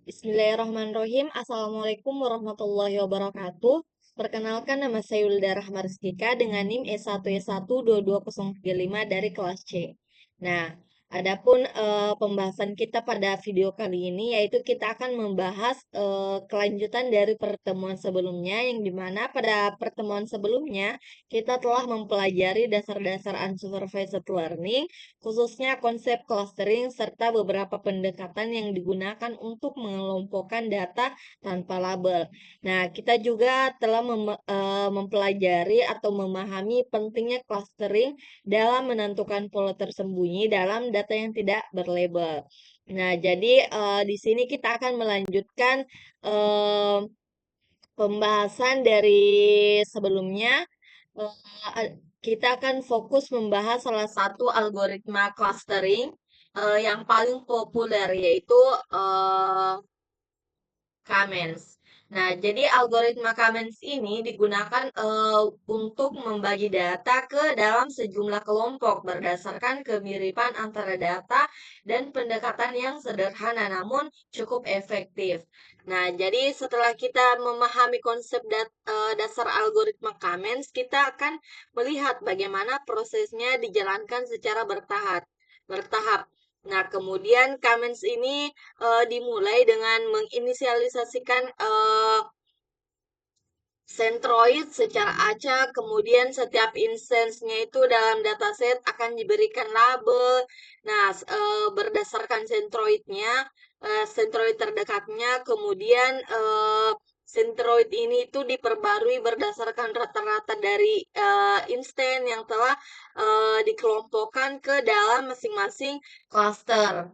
Bismillahirrahmanirrahim. Assalamualaikum warahmatullahi wabarakatuh. Perkenalkan, nama saya Wilda Rahma Rizkika dengan NIM E1Y1223035 dari kelas C. Nah, adapun pembahasan kita pada video kali ini yaitu kita akan membahas kelanjutan dari pertemuan sebelumnya, yang dimana pada pertemuan sebelumnya kita telah mempelajari dasar-dasar unsupervised learning, khususnya konsep clustering serta beberapa pendekatan yang digunakan untuk mengelompokkan data tanpa label. Nah, kita juga telah mempelajari atau memahami pentingnya clustering dalam menentukan pola tersembunyi dalam data yang tidak berlabel. Nah, jadi di sini kita akan melanjutkan eh, pembahasan dari sebelumnya. Kita akan fokus membahas salah satu algoritma clustering yang paling populer, yaitu eh, Kamens. Nah, jadi algoritma Kamens ini digunakan untuk membagi data ke dalam sejumlah kelompok berdasarkan kemiripan antara data dan pendekatan yang sederhana namun cukup efektif. Nah, jadi setelah kita memahami konsep dasar algoritma Kamens, kita akan melihat bagaimana prosesnya dijalankan secara bertahap. Nah, kemudian Kamens ini dimulai dengan menginisialisasikan centroid secara acak, kemudian setiap instance-nya itu dalam dataset akan diberikan label. Nah, berdasarkan centroid-nya, centroid terdekatnya, kemudian centroid ini itu diperbarui berdasarkan rata-rata dari instance yang telah dikelompokkan ke dalam masing-masing cluster.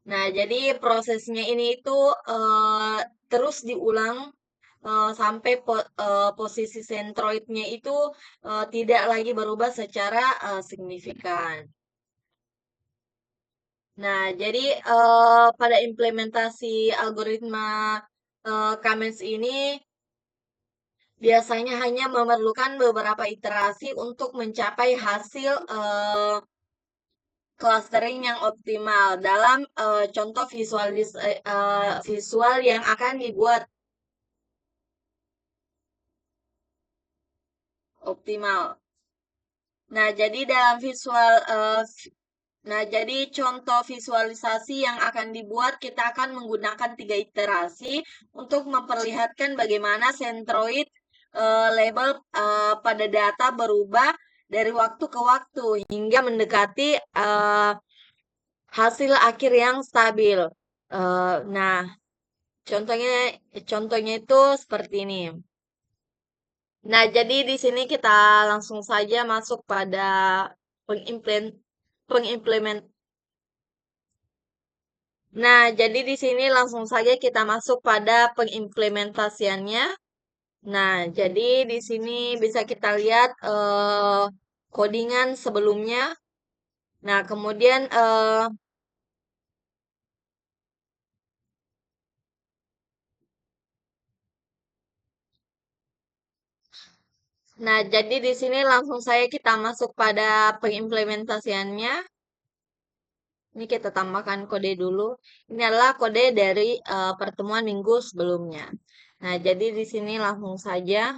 Nah, jadi prosesnya ini itu terus diulang sampai posisi sentroidnya itu tidak lagi berubah secara signifikan. Nah, jadi pada implementasi algoritma Kamens ini biasanya hanya memerlukan beberapa iterasi untuk mencapai hasil clustering yang optimal dalam contoh visual yang akan dibuat optimal. Nah, jadi dalam jadi contoh visualisasi yang akan dibuat, kita akan menggunakan 3 iterasi untuk memperlihatkan bagaimana centroid label pada data berubah dari waktu ke waktu hingga mendekati hasil akhir yang stabil. Nah, contohnya contohnya itu seperti ini. Nah, jadi di sini kita langsung saja masuk pada pengimplement pengimplement. Nah, jadi di sini langsung saja kita masuk pada pengimplementasiannya. Nah, jadi di sini bisa kita lihat codingan sebelumnya. Nah, kemudian jadi di sini langsung saya kita masuk pada pengimplementasiannya. Ini kita tambahkan kode dulu. Ini adalah kode dari pertemuan minggu sebelumnya. Nah, jadi di sini langsung saja.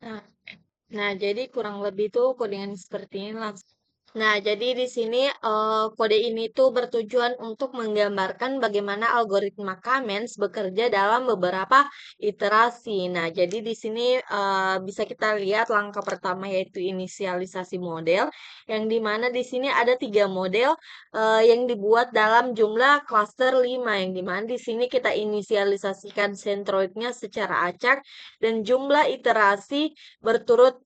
Nah, nah, jadi kurang lebih tuh codingan seperti ini lah. Nah, jadi di sini kode ini tuh bertujuan untuk menggambarkan bagaimana algoritma Kamens bekerja dalam beberapa iterasi. Nah, jadi di sini bisa kita lihat langkah pertama yaitu inisialisasi model, yang dimana di sini ada tiga model yang dibuat dalam jumlah klaster 5, yang dimana di sini kita inisialisasikan sentroidnya secara acak dan jumlah iterasi turut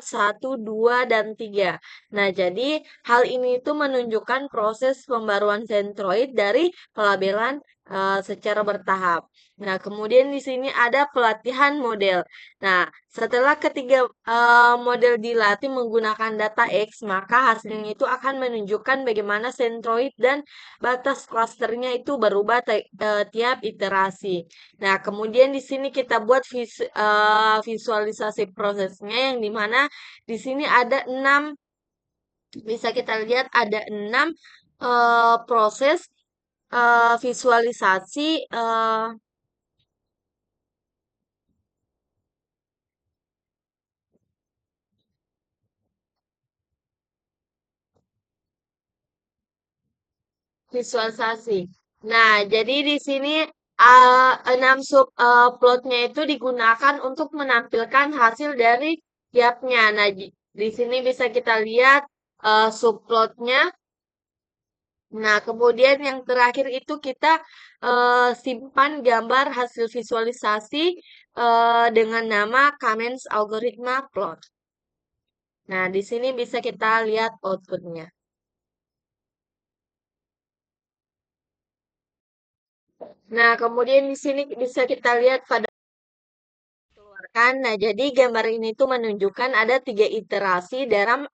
1, 2, dan 3. Nah, jadi hal ini itu menunjukkan proses pembaruan sentroid dari pelabelan secara bertahap. Nah, kemudian di sini ada pelatihan model. Nah, setelah ketiga model dilatih menggunakan data X, maka hasilnya itu akan menunjukkan bagaimana sentroid dan batas klasternya itu berubah tiap iterasi. Nah, kemudian di sini kita buat visualisasi prosesnya, yang dimana di sini ada 6, bisa kita lihat ada 6 proses visualisasi visualisasi. Nah, jadi di sini 6 sub plotnya itu digunakan untuk menampilkan hasil dari tiapnya. Nah, di sini bisa kita lihat subplotnya. Nah, kemudian yang terakhir itu kita simpan gambar hasil visualisasi dengan nama Kamens Algoritma Plot. Nah, di sini bisa kita lihat outputnya. Nah, kemudian di sini bisa kita lihat pada gambarkan. Nah, jadi gambar ini tuh menunjukkan ada 3 iterasi dalam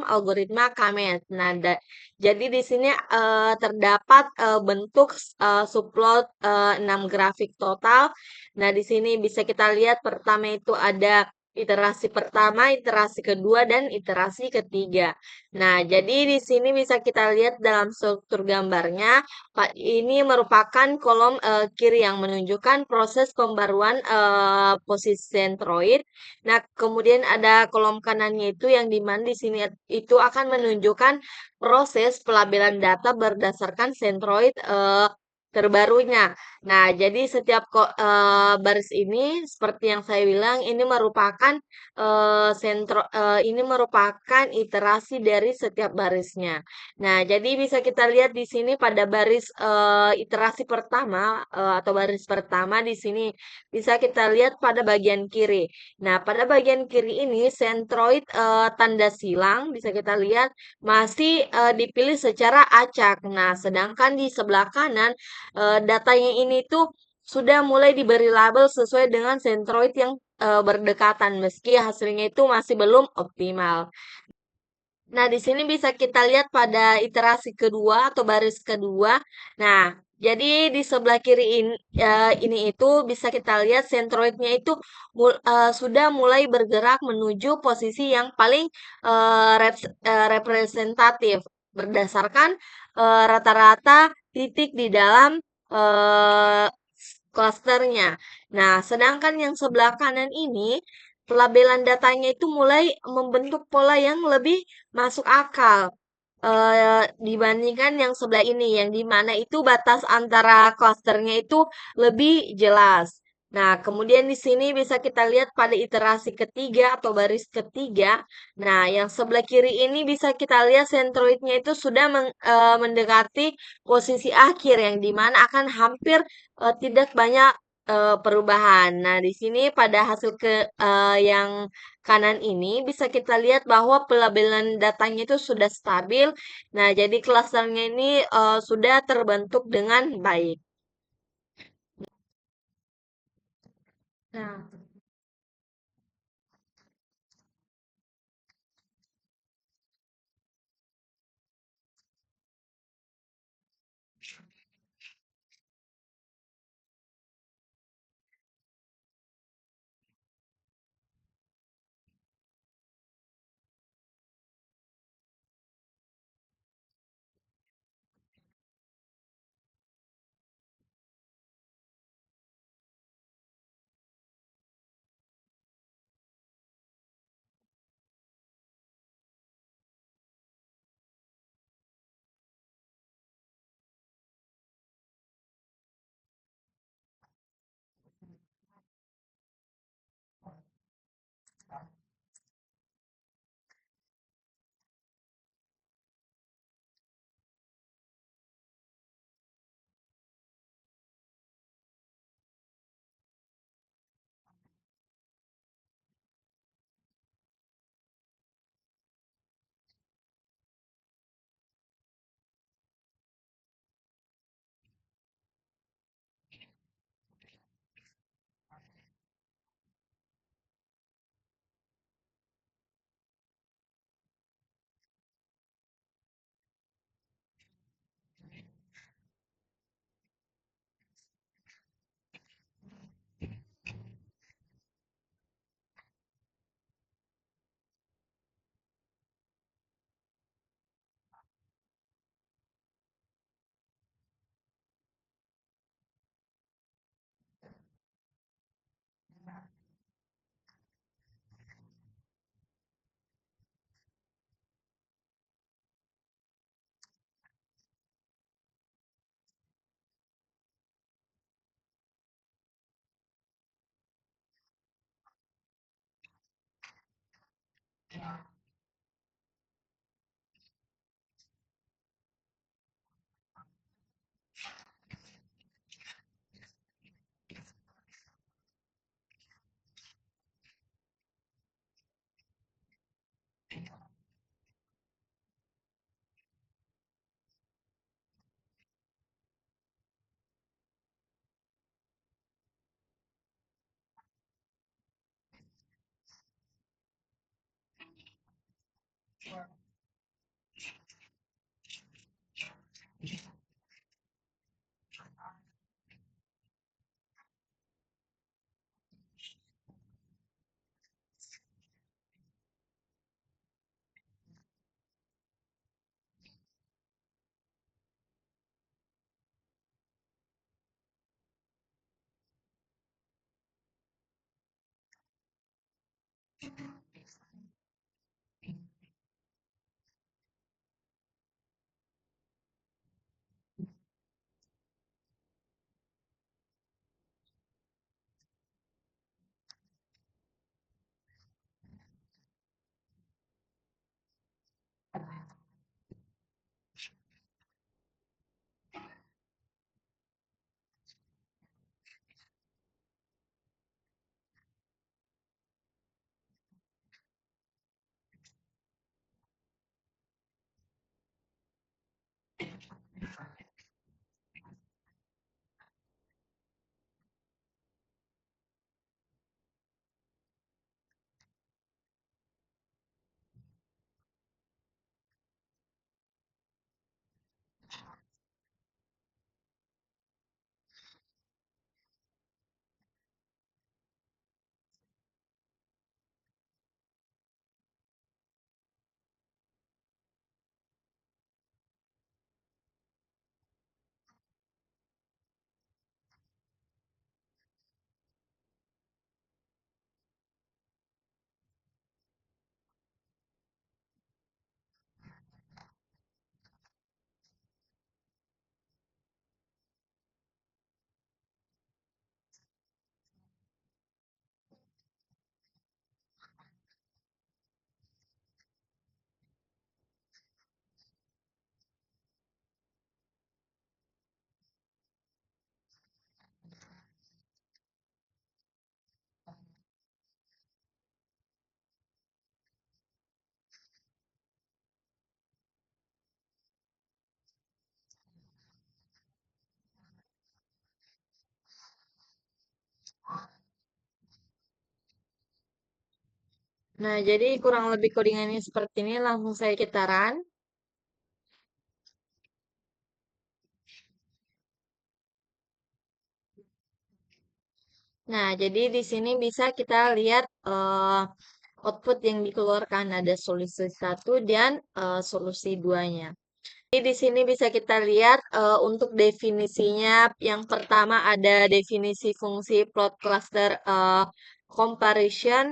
algoritma KMET. Nah, jadi di sini terdapat bentuk subplot 6 grafik total. Nah, di sini bisa kita lihat pertama itu ada iterasi pertama, iterasi kedua, dan iterasi ketiga. Nah, jadi di sini bisa kita lihat dalam struktur gambarnya. Ini merupakan kolom kiri yang menunjukkan proses pembaruan posisi sentroid. Nah, kemudian ada kolom kanannya itu yang di mana di sini itu akan menunjukkan proses pelabelan data berdasarkan sentroid terbarunya. Nah, jadi setiap baris ini seperti yang saya bilang ini merupakan ini merupakan iterasi dari setiap barisnya. Nah, jadi bisa kita lihat di sini pada baris iterasi pertama atau baris pertama di sini bisa kita lihat pada bagian kiri. Nah, pada bagian kiri ini sentroid tanda silang bisa kita lihat masih dipilih secara acak. Nah, sedangkan di sebelah kanan datanya ini tuh sudah mulai diberi label sesuai dengan sentroid yang berdekatan meski hasilnya itu masih belum optimal. Nah, di sini bisa kita lihat pada iterasi kedua atau baris kedua. Nah, jadi di sebelah kiri ini itu bisa kita lihat sentroidnya itu sudah mulai bergerak menuju posisi yang paling representatif berdasarkan rata-rata titik di dalam eh, klasternya. Nah, sedangkan yang sebelah kanan ini pelabelan datanya itu mulai membentuk pola yang lebih masuk akal dibandingkan yang sebelah ini, yang di mana itu batas antara klasternya itu lebih jelas. Nah, kemudian di sini bisa kita lihat pada iterasi ketiga atau baris ketiga. Nah, yang sebelah kiri ini bisa kita lihat sentroidnya itu sudah mendekati posisi akhir, yang di mana akan hampir tidak banyak perubahan. Nah, di sini pada hasil yang kanan ini bisa kita lihat bahwa pelabelan datanya itu sudah stabil. Nah, jadi klasternya ini sudah terbentuk dengan baik. Nah, Nah, jadi kurang lebih codingannya seperti ini, langsung saya kita run. Nah, jadi di sini bisa kita lihat output yang dikeluarkan ada solusi satu dan solusi duanya. Jadi di sini bisa kita lihat untuk definisinya. Yang pertama ada definisi fungsi plot cluster comparison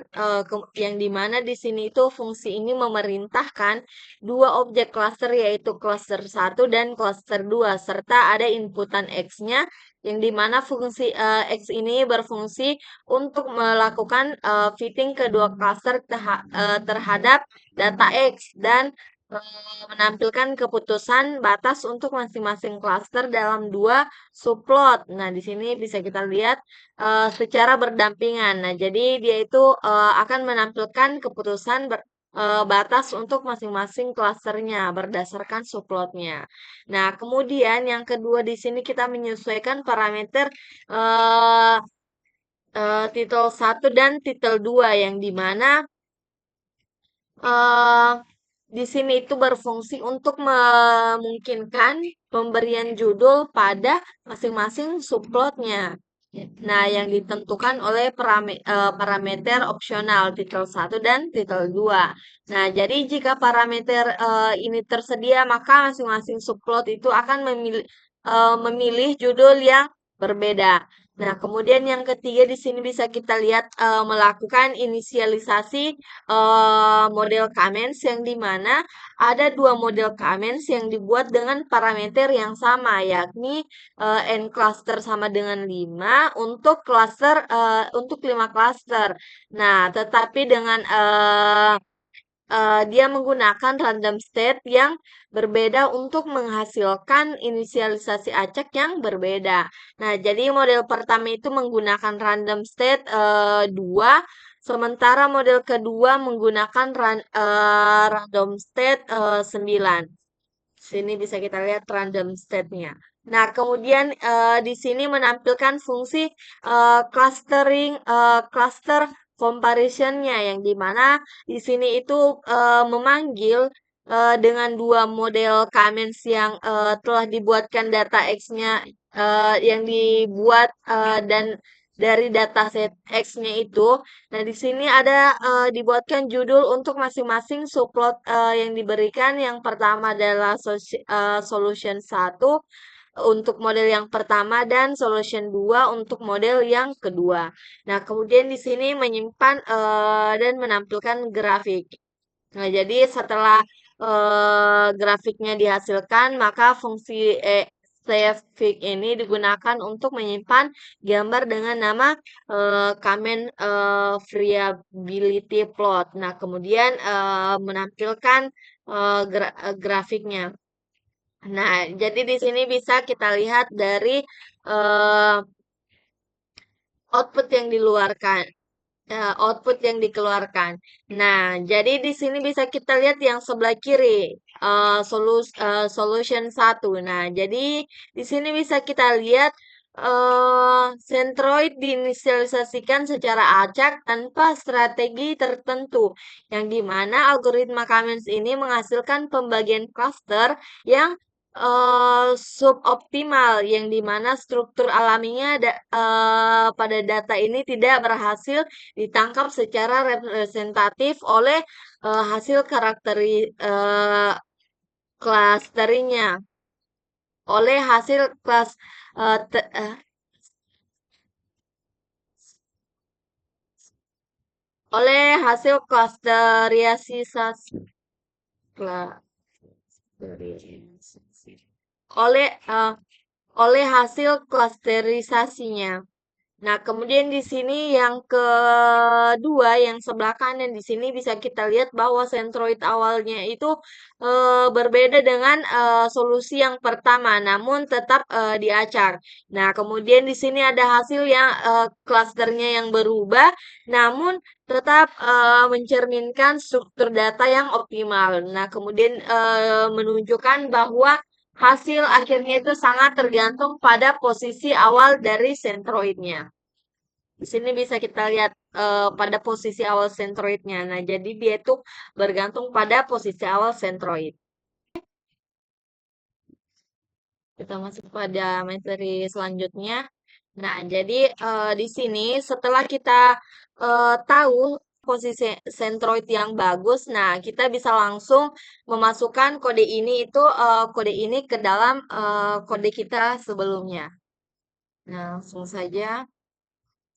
yang dimana di sini itu fungsi ini memerintahkan dua objek cluster yaitu cluster satu dan cluster 2 serta ada inputan X-nya yang dimana fungsi X ini berfungsi untuk melakukan fitting kedua cluster terhadap data X dan menampilkan keputusan batas untuk masing-masing klaster dalam dua subplot. Nah, di sini bisa kita lihat secara berdampingan. Nah, jadi dia itu akan menampilkan keputusan batas untuk masing-masing klasternya berdasarkan subplotnya. Nah, kemudian yang kedua di sini kita menyesuaikan parameter eh, titel satu dan titel 2 yang dimana eh di sini itu berfungsi untuk memungkinkan pemberian judul pada masing-masing subplotnya. Nah, yang ditentukan oleh parameter opsional titel satu dan titel 2. Nah, jadi jika parameter ini tersedia, maka masing-masing subplot itu akan memilih judul yang berbeda. Nah, kemudian yang ketiga di sini bisa kita lihat melakukan inisialisasi model comments yang dimana ada dua model comments yang dibuat dengan parameter yang sama, yakni n cluster sama dengan 5 untuk cluster untuk 5 cluster. Nah, tetapi dengan dia menggunakan random state yang berbeda untuk menghasilkan inisialisasi acak yang berbeda. Nah, jadi model pertama itu menggunakan random state 2, sementara model kedua menggunakan random state 9. Sini bisa kita lihat random state-nya. Nah, kemudian di sini menampilkan fungsi clustering, cluster comparison-nya yang dimana di sini itu memanggil dengan dua model comments yang telah dibuatkan data X-nya yang dibuat dan dari dataset X-nya itu. Nah, di sini ada dibuatkan judul untuk masing-masing subplot yang diberikan. Yang pertama adalah solution satu, untuk model yang pertama dan solution 2 untuk model yang kedua. Nah, kemudian di sini menyimpan dan menampilkan grafik. Nah, jadi setelah grafiknya dihasilkan, maka fungsi savefig ini digunakan untuk menyimpan gambar dengan nama comment variability plot. Nah, kemudian menampilkan grafiknya. Nah, jadi di sini bisa kita lihat dari eh, output yang diluarkan. Output yang dikeluarkan. Nah, jadi di sini bisa kita lihat yang sebelah kiri, solution satu. Nah, jadi di sini bisa kita lihat Centroid diinisialisasikan secara acak tanpa strategi tertentu, yang dimana algoritma Cummins ini menghasilkan pembagian cluster yang suboptimal, yang dimana struktur alaminya pada data ini tidak berhasil ditangkap secara representatif oleh hasil clusteringnya, oleh hasil kelas eh, te- eh, oleh hasil klasteriasisasi klasteriasisi oleh eh, oleh hasil klasterisasinya. Nah, kemudian di sini yang kedua, yang sebelah kanan di sini bisa kita lihat bahwa sentroid awalnya itu berbeda dengan solusi yang pertama, namun tetap diacak. Nah, kemudian di sini ada hasil yang klasternya yang berubah, namun tetap mencerminkan struktur data yang optimal. Nah, kemudian menunjukkan bahwa hasil akhirnya itu sangat tergantung pada posisi awal dari sentroidnya. Di sini bisa kita lihat pada posisi awal sentroidnya. Nah, jadi dia itu bergantung pada posisi awal sentroid. Kita masuk pada materi selanjutnya. Nah, jadi di sini setelah kita tahu posisi sentroid yang bagus, nah kita bisa langsung memasukkan kode ini ke dalam kode kita sebelumnya. Nah, langsung saja.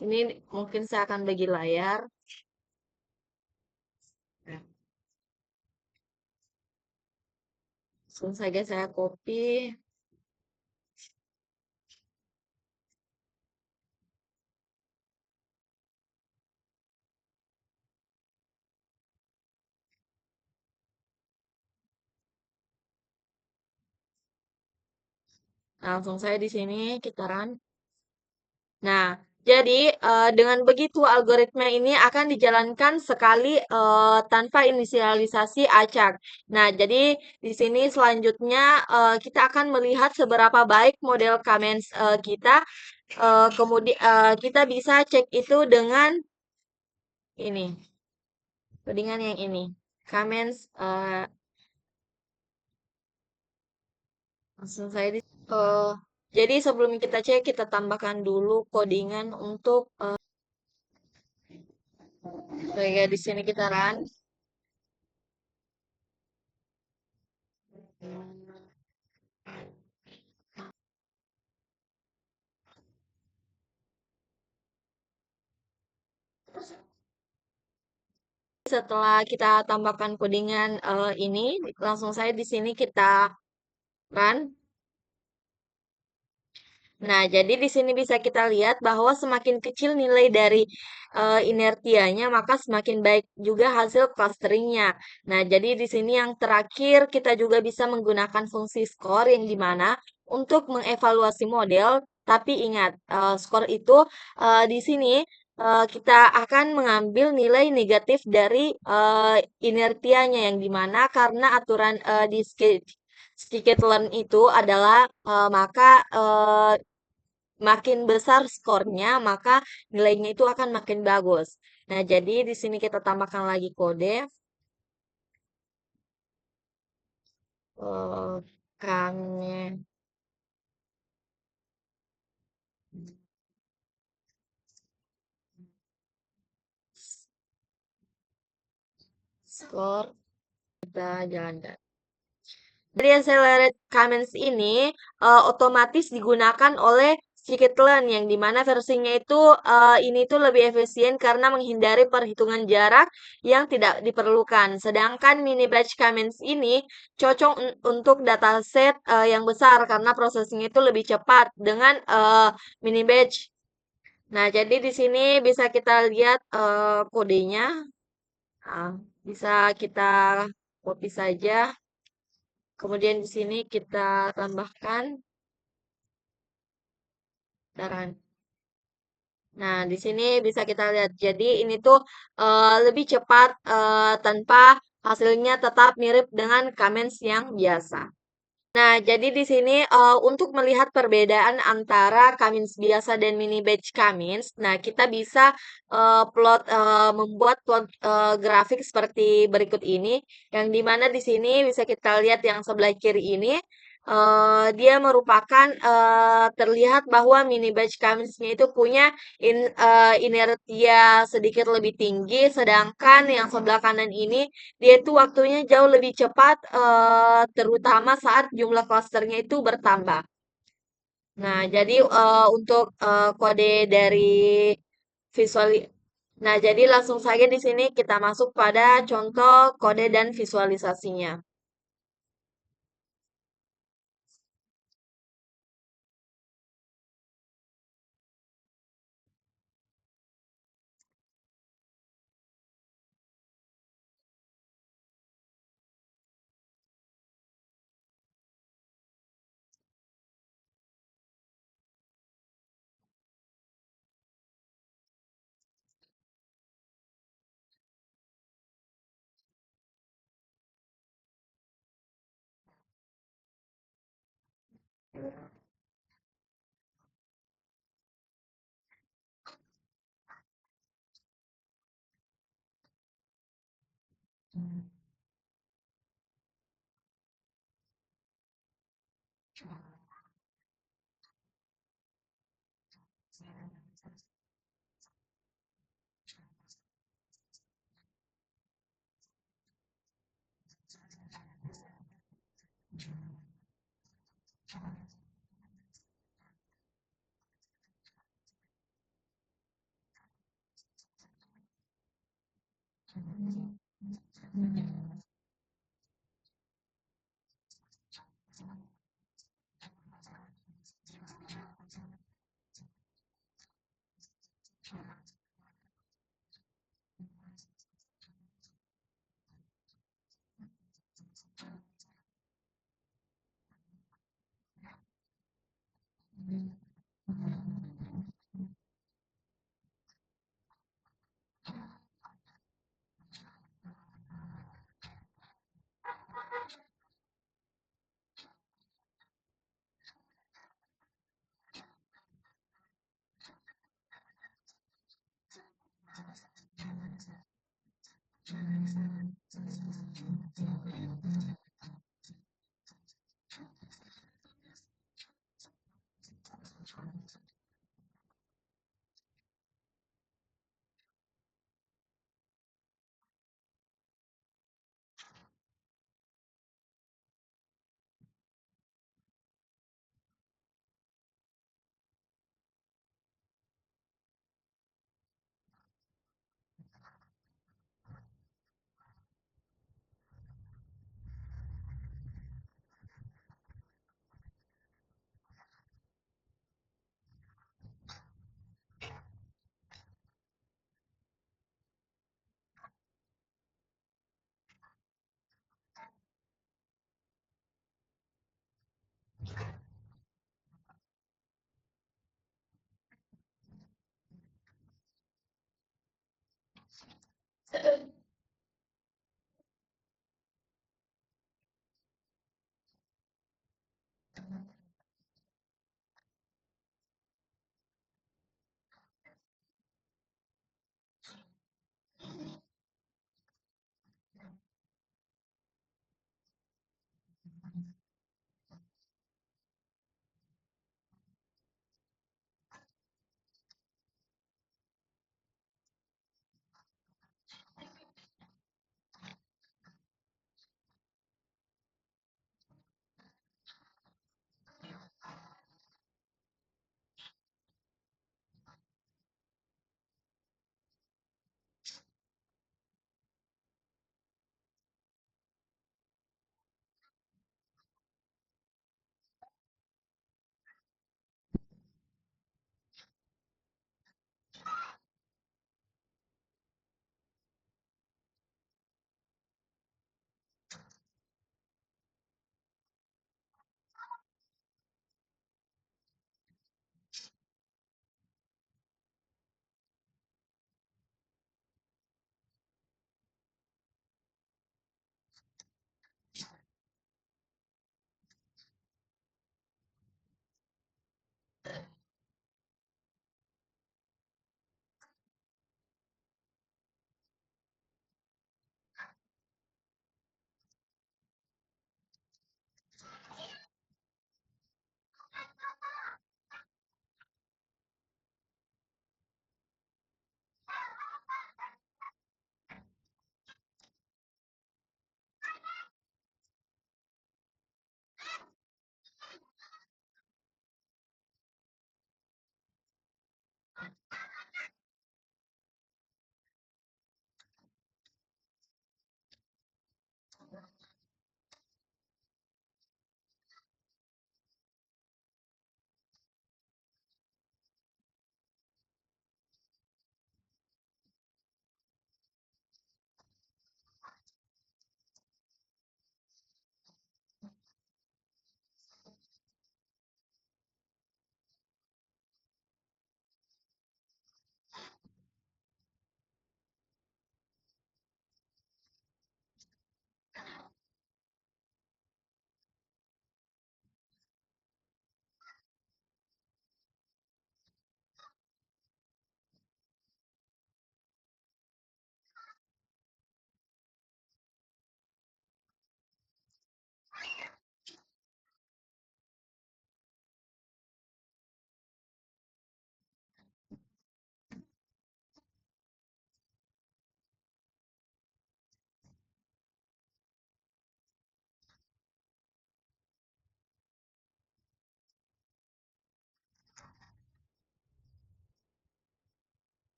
Sini mungkin saya akan bagi layar. Nah, langsung saja saya copy. Langsung saya di sini kita run. Nah, jadi dengan begitu algoritma ini akan dijalankan sekali tanpa inisialisasi acak. Nah, jadi di sini selanjutnya kita akan melihat seberapa baik model Cummins kita. Kemudian kita bisa cek itu dengan ini, dengan yang ini. Cummins langsung saya di jadi sebelum kita cek, kita tambahkan dulu codingan untuk kayak di sini kita run. Setelah kita tambahkan codingan ini, langsung saya di sini kita run. Nah, jadi di sini bisa kita lihat bahwa semakin kecil nilai dari inertianya, maka semakin baik juga hasil clusteringnya. Nah, jadi di sini yang terakhir kita juga bisa menggunakan fungsi skor yang dimana untuk mengevaluasi model. Tapi ingat, skor itu di sini kita akan mengambil nilai negatif dari inertianya yang dimana karena aturan di scikit-learn itu adalah maka makin besar skornya, maka nilainya itu akan makin bagus. Nah, jadi di sini kita tambahkan lagi kode. Kami skor kita jalankan. Jadi accelerate comments ini otomatis digunakan oleh scikit-learn yang dimana versinya itu ini tuh lebih efisien karena menghindari perhitungan jarak yang tidak diperlukan. Sedangkan mini batch comments ini cocok untuk dataset yang besar karena prosesnya itu lebih cepat dengan mini batch. Nah, jadi di sini bisa kita lihat kodenya. Nah, bisa kita copy saja. Kemudian di sini kita tambahkan daran. Nah, di sini bisa kita lihat. Jadi ini tuh lebih cepat tanpa hasilnya tetap mirip dengan comments yang biasa. Nah, jadi di sini untuk melihat perbedaan antara Cummins biasa dan mini batch Cummins, nah kita bisa membuat plot grafik seperti berikut ini, yang dimana di sini bisa kita lihat yang sebelah kiri ini, dia merupakan terlihat bahwa mini batch Cummins-nya itu punya inertia sedikit lebih tinggi, sedangkan yang sebelah kanan ini dia itu waktunya jauh lebih cepat, terutama saat jumlah klasternya itu bertambah. Nah, jadi untuk kode dari visuali Nah, jadi langsung saja di sini kita masuk pada contoh kode dan visualisasinya.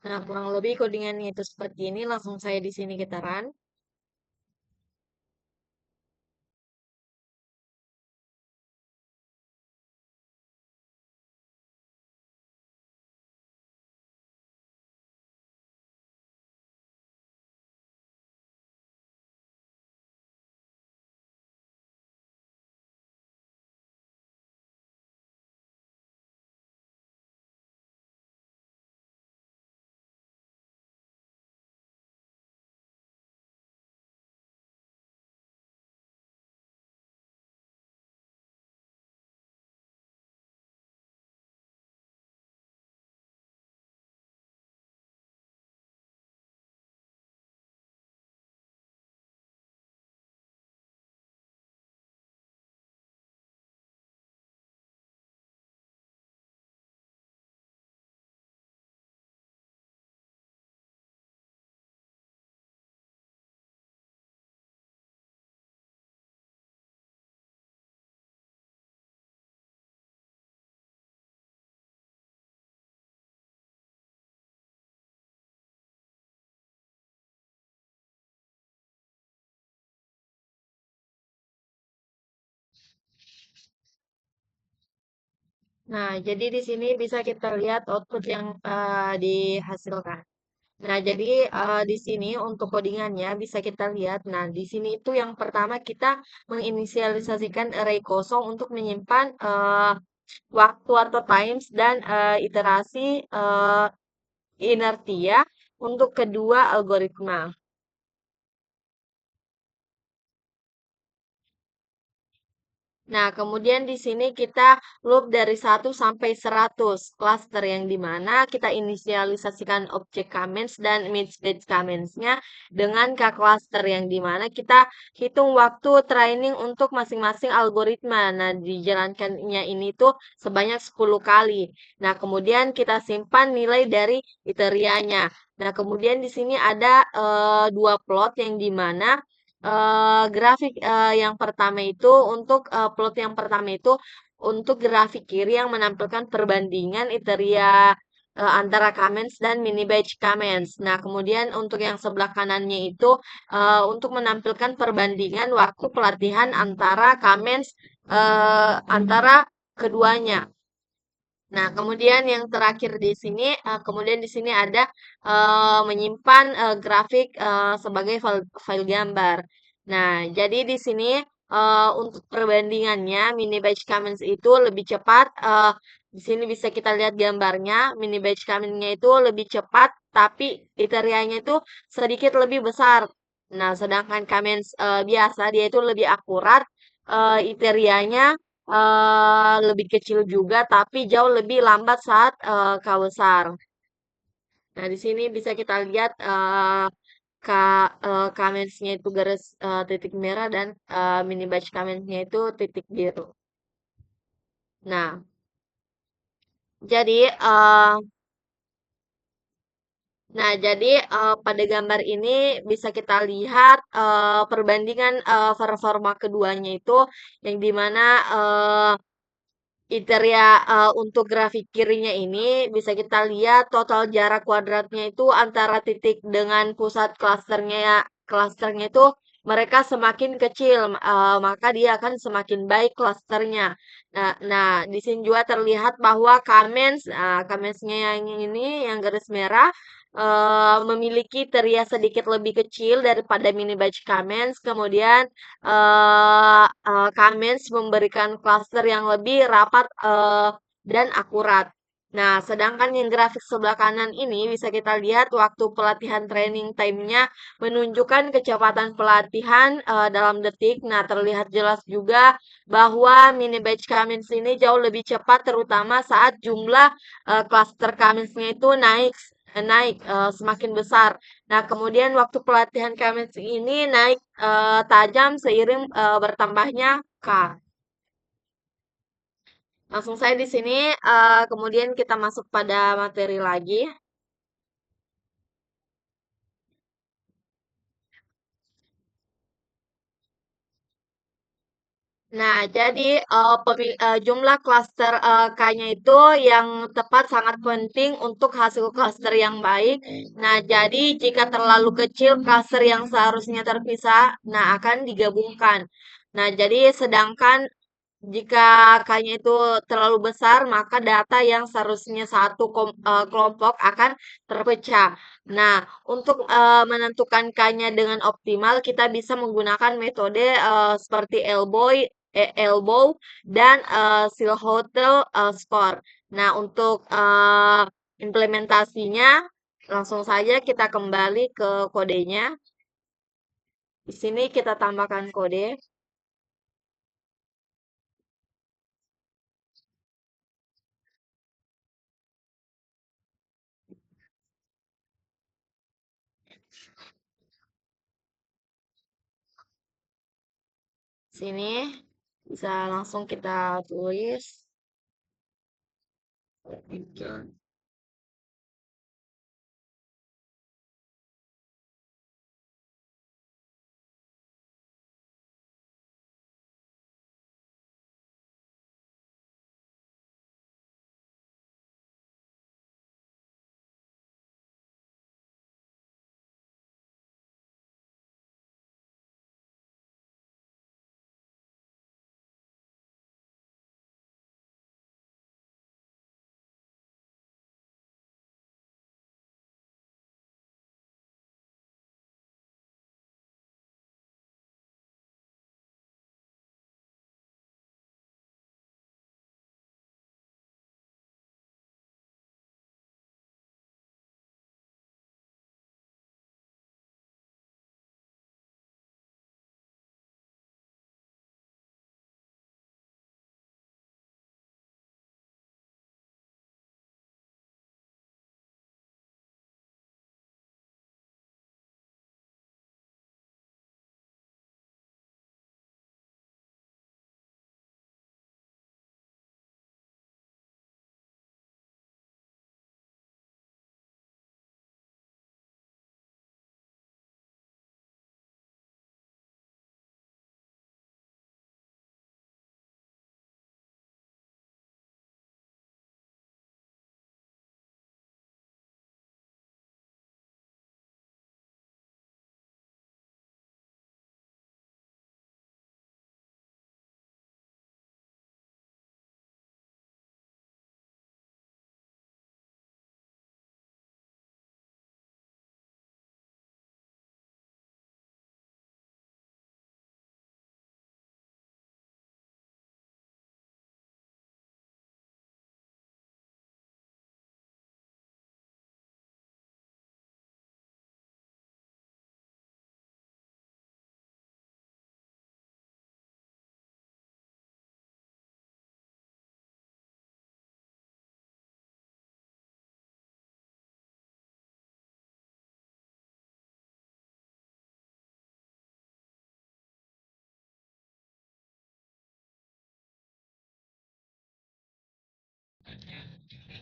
Nah, kurang lebih codingannya itu seperti ini. Langsung saya di sini kita run. Nah, jadi di sini bisa kita lihat output yang dihasilkan. Nah, jadi di sini untuk codingannya bisa kita lihat. Nah, di sini itu yang pertama kita menginisialisasikan array kosong untuk menyimpan waktu atau times dan iterasi inertia untuk kedua algoritma. Nah, kemudian di sini kita loop dari 1 sampai 100 cluster yang dimana kita inisialisasikan objek comments dan image batch comments-nya dengan k cluster yang dimana kita hitung waktu training untuk masing-masing algoritma. Nah, dijalankannya ini tuh sebanyak 10 kali. Nah, kemudian kita simpan nilai dari iterianya. Nah, kemudian di sini ada dua plot yang dimana grafik yang pertama itu untuk plot yang pertama itu untuk grafik kiri yang menampilkan perbandingan iteria antara comments dan mini batch comments. Nah, kemudian untuk yang sebelah kanannya itu untuk menampilkan perbandingan waktu pelatihan antara comments antara keduanya. Nah, kemudian yang terakhir di sini, kemudian di sini ada menyimpan grafik sebagai file gambar. Nah, jadi di sini untuk perbandingannya mini batch comments itu lebih cepat. Di sini bisa kita lihat gambarnya, mini batch comments-nya itu lebih cepat, tapi iterianya itu sedikit lebih besar. Nah, sedangkan comments biasa dia itu lebih akurat, iterianya lebih kecil juga, tapi jauh lebih lambat saat besar. Nah, di sini bisa kita lihat comments-nya itu garis titik merah dan mini batch comments-nya itu titik biru. Nah, jadi pada gambar ini bisa kita lihat perbandingan performa keduanya itu yang dimana Iteria untuk grafik kirinya ini bisa kita lihat total jarak kuadratnya itu antara titik dengan pusat klasternya itu mereka semakin kecil, maka dia akan semakin baik klasternya. Nah, di sini juga terlihat bahwa comments-nya yang ini yang garis merah memiliki teriak sedikit lebih kecil daripada mini batch comments. Kemudian Kamens memberikan klaster yang lebih rapat dan akurat. Nah, sedangkan yang grafik sebelah kanan ini bisa kita lihat waktu pelatihan training time-nya menunjukkan kecepatan pelatihan dalam detik. Nah, terlihat jelas juga bahwa mini batch Kamens ini jauh lebih cepat terutama saat jumlah klaster Kamensnya itu naik semakin besar. Nah, kemudian waktu pelatihan Kamens ini naik tajam seiring bertambahnya K. Langsung saya di sini, kemudian kita masuk pada materi lagi. Nah, jadi jumlah klaster K-nya itu yang tepat sangat penting untuk hasil klaster yang baik. Nah, jadi jika terlalu kecil klaster yang seharusnya terpisah, nah akan digabungkan. Nah, jadi sedangkan jika K-nya itu terlalu besar, maka data yang seharusnya satu kelompok akan terpecah. Nah, untuk menentukan K-nya dengan optimal, kita bisa menggunakan metode seperti elbow dan Silhotel score. Nah, untuk implementasinya, langsung saja kita kembali ke kodenya. Di sini kita tambahkan kode. Sini bisa langsung kita tulis.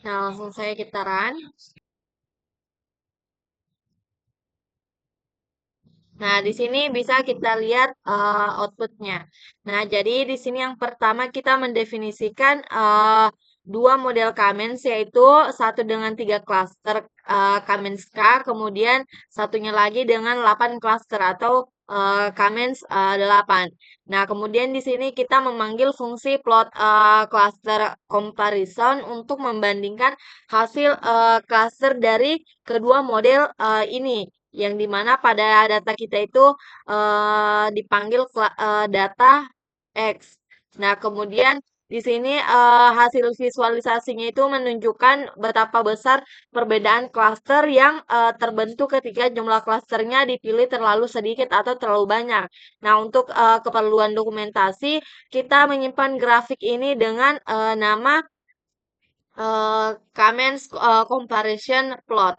Nah, langsung saya kita run. Nah, di sini bisa kita lihat outputnya. Nah, jadi di sini yang pertama kita mendefinisikan dua model Kamens, yaitu satu dengan tiga klaster Kamens K, kemudian satunya lagi dengan 8 klaster atau Kamens 8. Nah, kemudian di sini kita memanggil fungsi plot cluster comparison untuk membandingkan hasil cluster dari kedua model ini, yang dimana pada data kita itu dipanggil data X. Nah, kemudian di sini hasil visualisasinya itu menunjukkan betapa besar perbedaan klaster yang terbentuk ketika jumlah klasternya dipilih terlalu sedikit atau terlalu banyak. Nah, untuk keperluan dokumentasi, kita menyimpan grafik ini dengan nama Kamens Comparison Plot.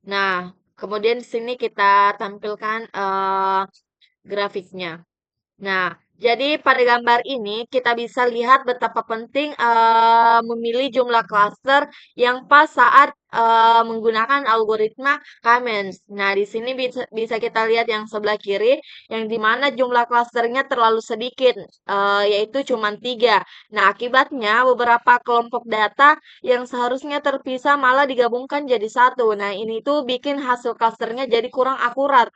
Nah, kemudian di sini kita tampilkan grafiknya. Nah, jadi pada gambar ini kita bisa lihat betapa penting memilih jumlah klaster yang pas saat menggunakan algoritma Kamens. Nah, di sini bisa kita lihat yang sebelah kiri, yang dimana jumlah klasternya terlalu sedikit, yaitu cuma 3. Nah, akibatnya beberapa kelompok data yang seharusnya terpisah malah digabungkan jadi satu. Nah, ini tuh bikin hasil klasternya jadi kurang akurat.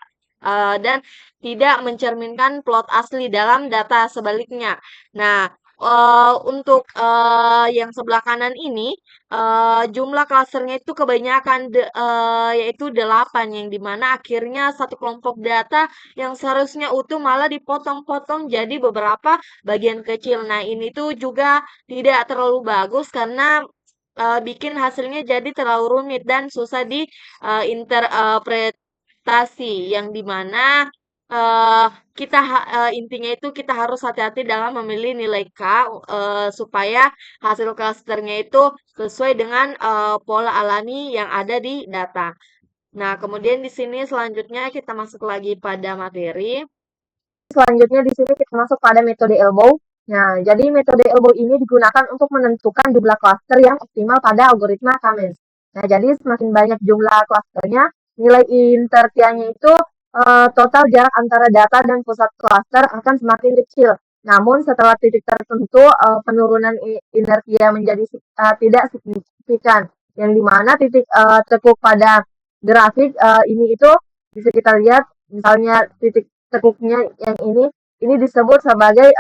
Dan tidak mencerminkan plot asli dalam data sebaliknya. Nah, untuk yang sebelah kanan ini, jumlah klasternya itu kebanyakan, yaitu 8, yang dimana akhirnya satu kelompok data yang seharusnya utuh malah dipotong-potong jadi beberapa bagian kecil. Nah, ini tuh juga tidak terlalu bagus karena bikin hasilnya jadi terlalu rumit dan susah diinterpretasi, yang dimana eh intinya itu kita harus hati-hati dalam memilih nilai K supaya hasil klasternya itu sesuai dengan pola alami yang ada di data. Nah, kemudian di sini selanjutnya kita masuk lagi pada materi. Selanjutnya di sini kita masuk pada metode elbow. Nah, jadi metode elbow ini digunakan untuk menentukan jumlah klaster yang optimal pada algoritma Kamens. Nah, jadi semakin banyak jumlah klasternya, nilai intertianya itu total jarak antara data dan pusat klaster akan semakin kecil. Namun setelah titik tertentu, penurunan inertia menjadi tidak signifikan. Yang dimana titik tekuk pada grafik ini itu bisa kita lihat, misalnya titik tekuknya yang ini disebut sebagai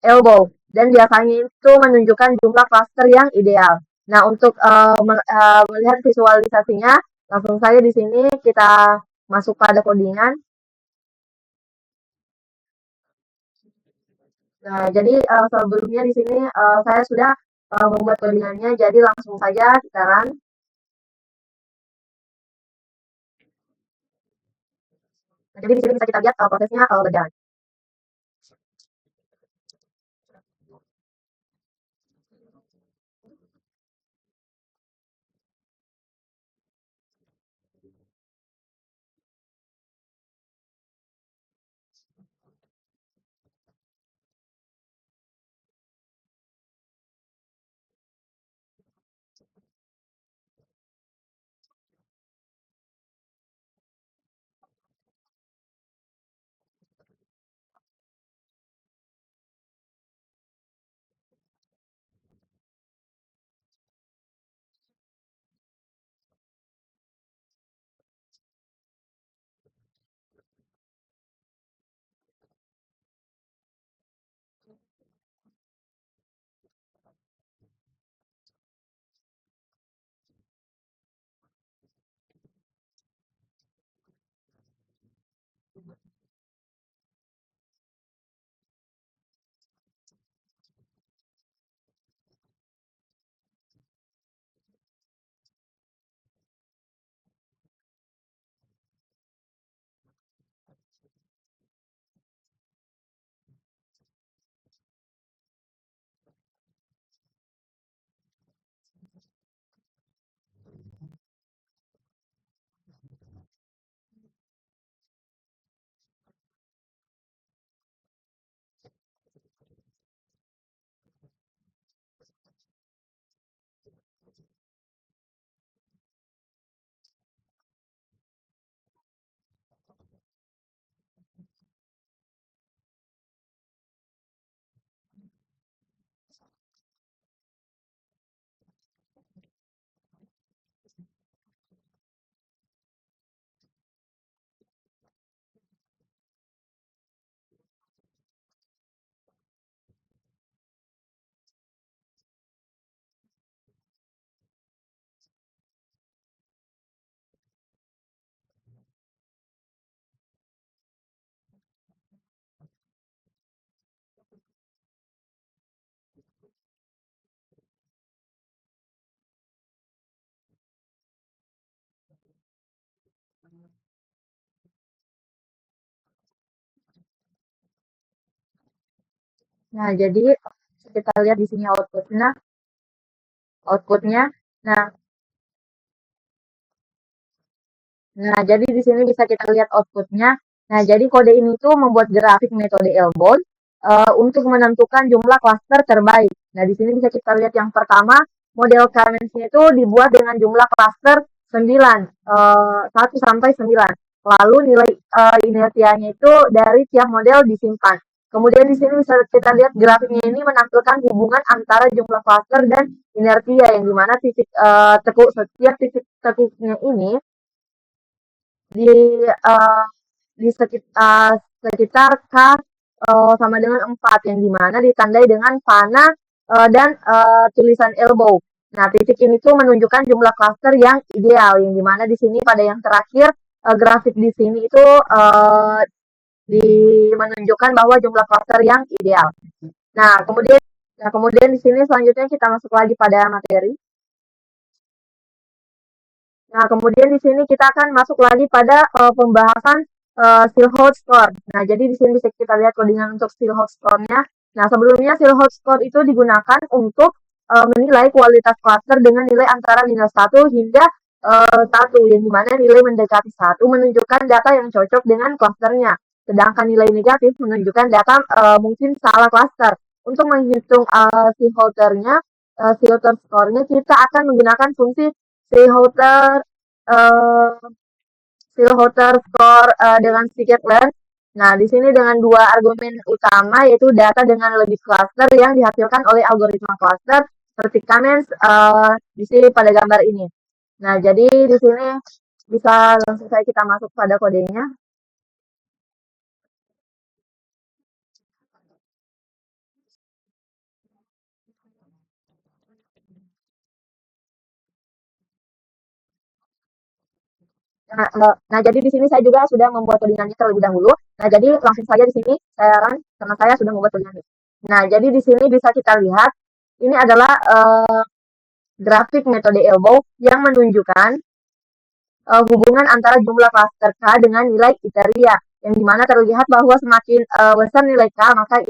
elbow dan biasanya itu menunjukkan jumlah klaster yang ideal. Nah, untuk melihat visualisasinya, langsung saja di sini kita masuk pada codingan. Nah, jadi sebelumnya di sini saya sudah membuat codingannya, jadi langsung saja kita run. Nah, jadi di sini bisa kita lihat prosesnya berjalan. Nah, jadi kita lihat di sini outputnya. Nah, Nah, jadi di sini bisa kita lihat outputnya. Nah, jadi kode ini tuh membuat grafik metode Elbon untuk menentukan jumlah klaster terbaik. Nah, di sini bisa kita lihat yang pertama, model Cummins-nya itu dibuat dengan jumlah klaster 9, 1 sampai 9. Lalu nilai inersianya itu dari tiap model disimpan. Kemudian di sini bisa kita lihat grafiknya ini menampilkan hubungan antara jumlah klaster dan inersia yang dimana titik setiap titik tekuknya ini di eee, di sekitar K sama dengan 4 yang dimana ditandai dengan panah dan tulisan elbow. Nah, titik ini tuh menunjukkan jumlah klaster yang ideal yang dimana di sini pada yang terakhir grafik di sini itu di menunjukkan bahwa jumlah klaster yang ideal. Nah, kemudian di sini selanjutnya kita masuk lagi pada materi. Nah, kemudian di sini kita akan masuk lagi pada pembahasan Silhouette Score. Nah, jadi di sini bisa kita lihat codingan untuk Silhouette Score-nya. Nah, sebelumnya Silhouette Score itu digunakan untuk menilai kualitas cluster dengan nilai antara -1 hingga 1, yang dimana nilai mendekati 1 menunjukkan data yang cocok dengan clusternya. Sedangkan nilai negatif menunjukkan data mungkin salah cluster. Untuk menghitung Silhouette Score-nya kita akan menggunakan fungsi Silhouette eh, Silhouette Score dengan scikit-learn. Nah, di sini dengan dua argumen utama yaitu data dengan lebih cluster yang dihasilkan oleh algoritma cluster seperti Cummins di sini pada gambar ini. Nah, jadi di sini bisa langsung saja kita masuk pada kodenya. Nah, jadi di sini saya juga sudah membuat codingannya terlebih dahulu. Nah, jadi langsung saja di sini saya run karena saya sudah membuat codingannya. Nah, jadi di sini bisa kita lihat ini adalah grafik metode elbow yang menunjukkan hubungan antara jumlah klaster K dengan nilai iteria, yang dimana terlihat bahwa semakin besar nilai K, maka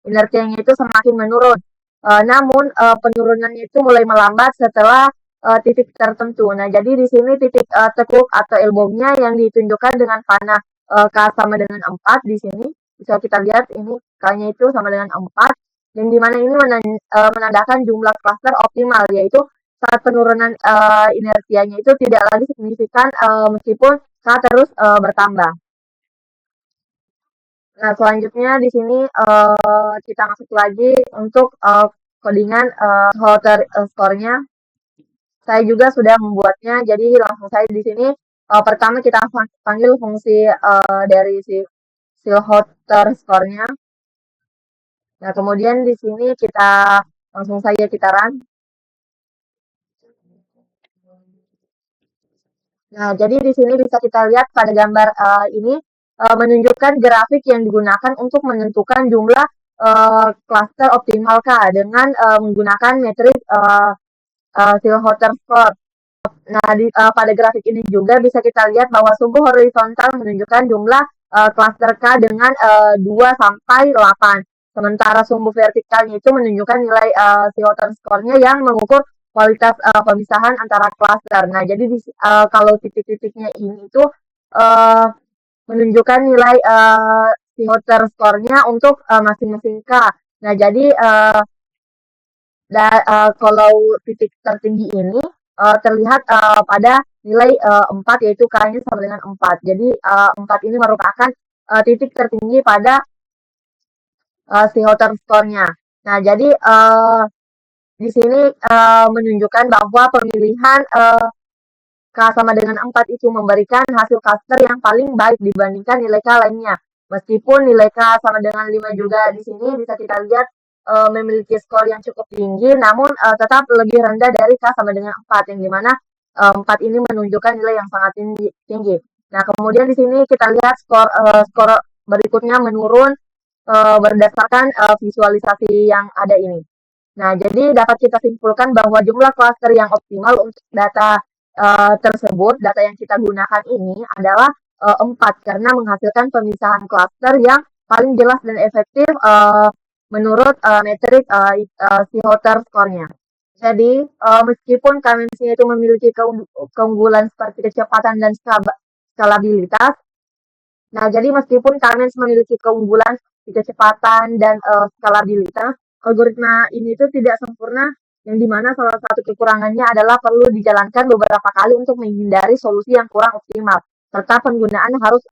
inersianya itu semakin menurun. Namun penurunannya itu mulai melambat setelah titik tertentu. Nah, jadi di sini titik tekuk atau elbownya yang ditunjukkan dengan panah K sama dengan 4 di sini. Bisa kita lihat ini K-nya itu sama dengan 4, yang dimana ini menandakan jumlah klaster optimal, yaitu saat penurunan inersianya itu tidak lagi signifikan meskipun saat terus bertambah. Nah, selanjutnya di sini kita masuk lagi untuk codingan score-nya. Saya juga sudah membuatnya, jadi langsung saja di sini pertama kita panggil fungsi dari si silhouette score-nya. Nah, kemudian di sini kita langsung saja kita run. Nah, jadi di sini bisa kita lihat pada gambar ini menunjukkan grafik yang digunakan untuk menentukan jumlah klaster optimal K dengan menggunakan metrik Silhouette Score. Nah, pada grafik ini juga bisa kita lihat bahwa sumbu horizontal menunjukkan jumlah klaster K dengan 2 sampai 8. Sementara sumbu vertikalnya itu menunjukkan nilai Silhouette Score-nya yang mengukur kualitas pemisahan antara klaster. Nah, jadi kalau titik-titiknya ini itu uh, menunjukkan nilai Silhouette Score-nya untuk masing-masing K. Nah, jadi kalau titik tertinggi ini terlihat pada nilai 4 yaitu K-nya sama dengan 4. Jadi 4 ini merupakan titik tertinggi pada si Hotter's score-nya. Nah, jadi di sini menunjukkan bahwa pemilihan K sama dengan 4 itu memberikan hasil cluster yang paling baik dibandingkan nilai K lainnya. Meskipun nilai K sama dengan 5 juga di sini bisa kita lihat memiliki skor yang cukup tinggi, namun tetap lebih rendah dari K sama dengan 4, yang dimana 4 ini menunjukkan nilai yang sangat tinggi. Nah, kemudian di sini kita lihat skor berikutnya menurun berdasarkan visualisasi yang ada ini. Nah, jadi dapat kita simpulkan bahwa jumlah klaster yang optimal untuk data tersebut, data yang kita gunakan ini adalah 4 karena menghasilkan pemisahan klaster yang paling jelas dan efektif menurut metrik Seahotter score-nya. Jadi, meskipun Kaminsky itu memiliki keunggulan seperti kecepatan dan skalabilitas, nah, jadi meskipun Cummins memiliki keunggulan seperti kecepatan dan skalabilitas, algoritma ini tuh tidak sempurna, yang dimana salah satu kekurangannya adalah perlu dijalankan beberapa kali untuk menghindari solusi yang kurang optimal, serta penggunaan harus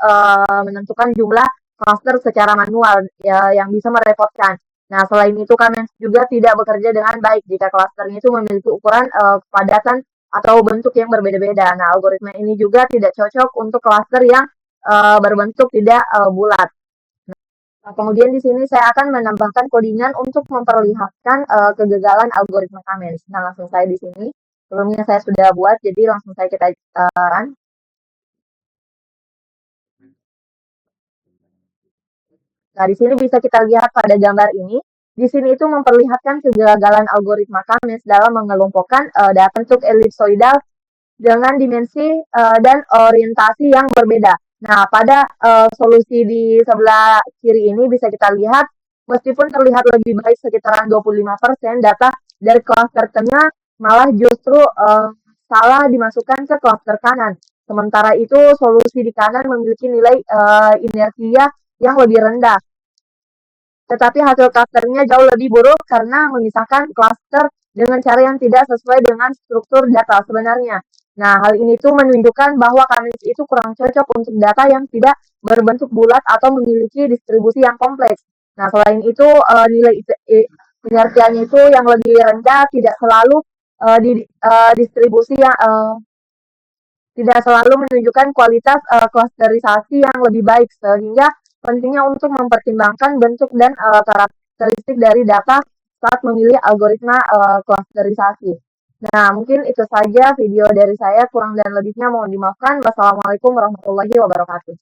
menentukan jumlah cluster secara manual ya, yang bisa merepotkan. Nah, selain itu Cummins juga tidak bekerja dengan baik jika clusternya itu memiliki ukuran kepadatan atau bentuk yang berbeda-beda. Nah, algoritma ini juga tidak cocok untuk cluster yang berbentuk tidak bulat. Nah, kemudian di sini saya akan menambahkan kodingan untuk memperlihatkan kegagalan algoritma Cummins. Nah, langsung saya di sini. Sebelumnya saya sudah buat, jadi langsung saya kita run. Nah, di sini bisa kita lihat pada gambar ini. Di sini itu memperlihatkan kegagalan algoritma Cummins dalam mengelompokkan data bentuk elipsoidal dengan dimensi dan orientasi yang berbeda. Nah, pada solusi di sebelah kiri ini bisa kita lihat, meskipun terlihat lebih baik sekitaran 25%, data dari cluster tengah malah justru salah dimasukkan ke cluster kanan. Sementara itu, solusi di kanan memiliki nilai inersia yang lebih rendah. Tetapi hasil clusternya jauh lebih buruk karena memisahkan cluster dengan cara yang tidak sesuai dengan struktur data sebenarnya. Nah, hal ini tuh menunjukkan bahwa Cummins itu kurang cocok untuk data yang tidak berbentuk bulat atau memiliki distribusi yang kompleks. Nah, selain itu nilai inersianya itu yang lebih rendah tidak selalu di distribusi yang tidak selalu menunjukkan kualitas klasterisasi yang lebih baik, sehingga pentingnya untuk mempertimbangkan bentuk dan karakteristik dari data saat memilih algoritma klasterisasi. Nah, mungkin itu saja video dari saya, kurang dan lebihnya mohon dimaafkan. Wassalamualaikum warahmatullahi wabarakatuh.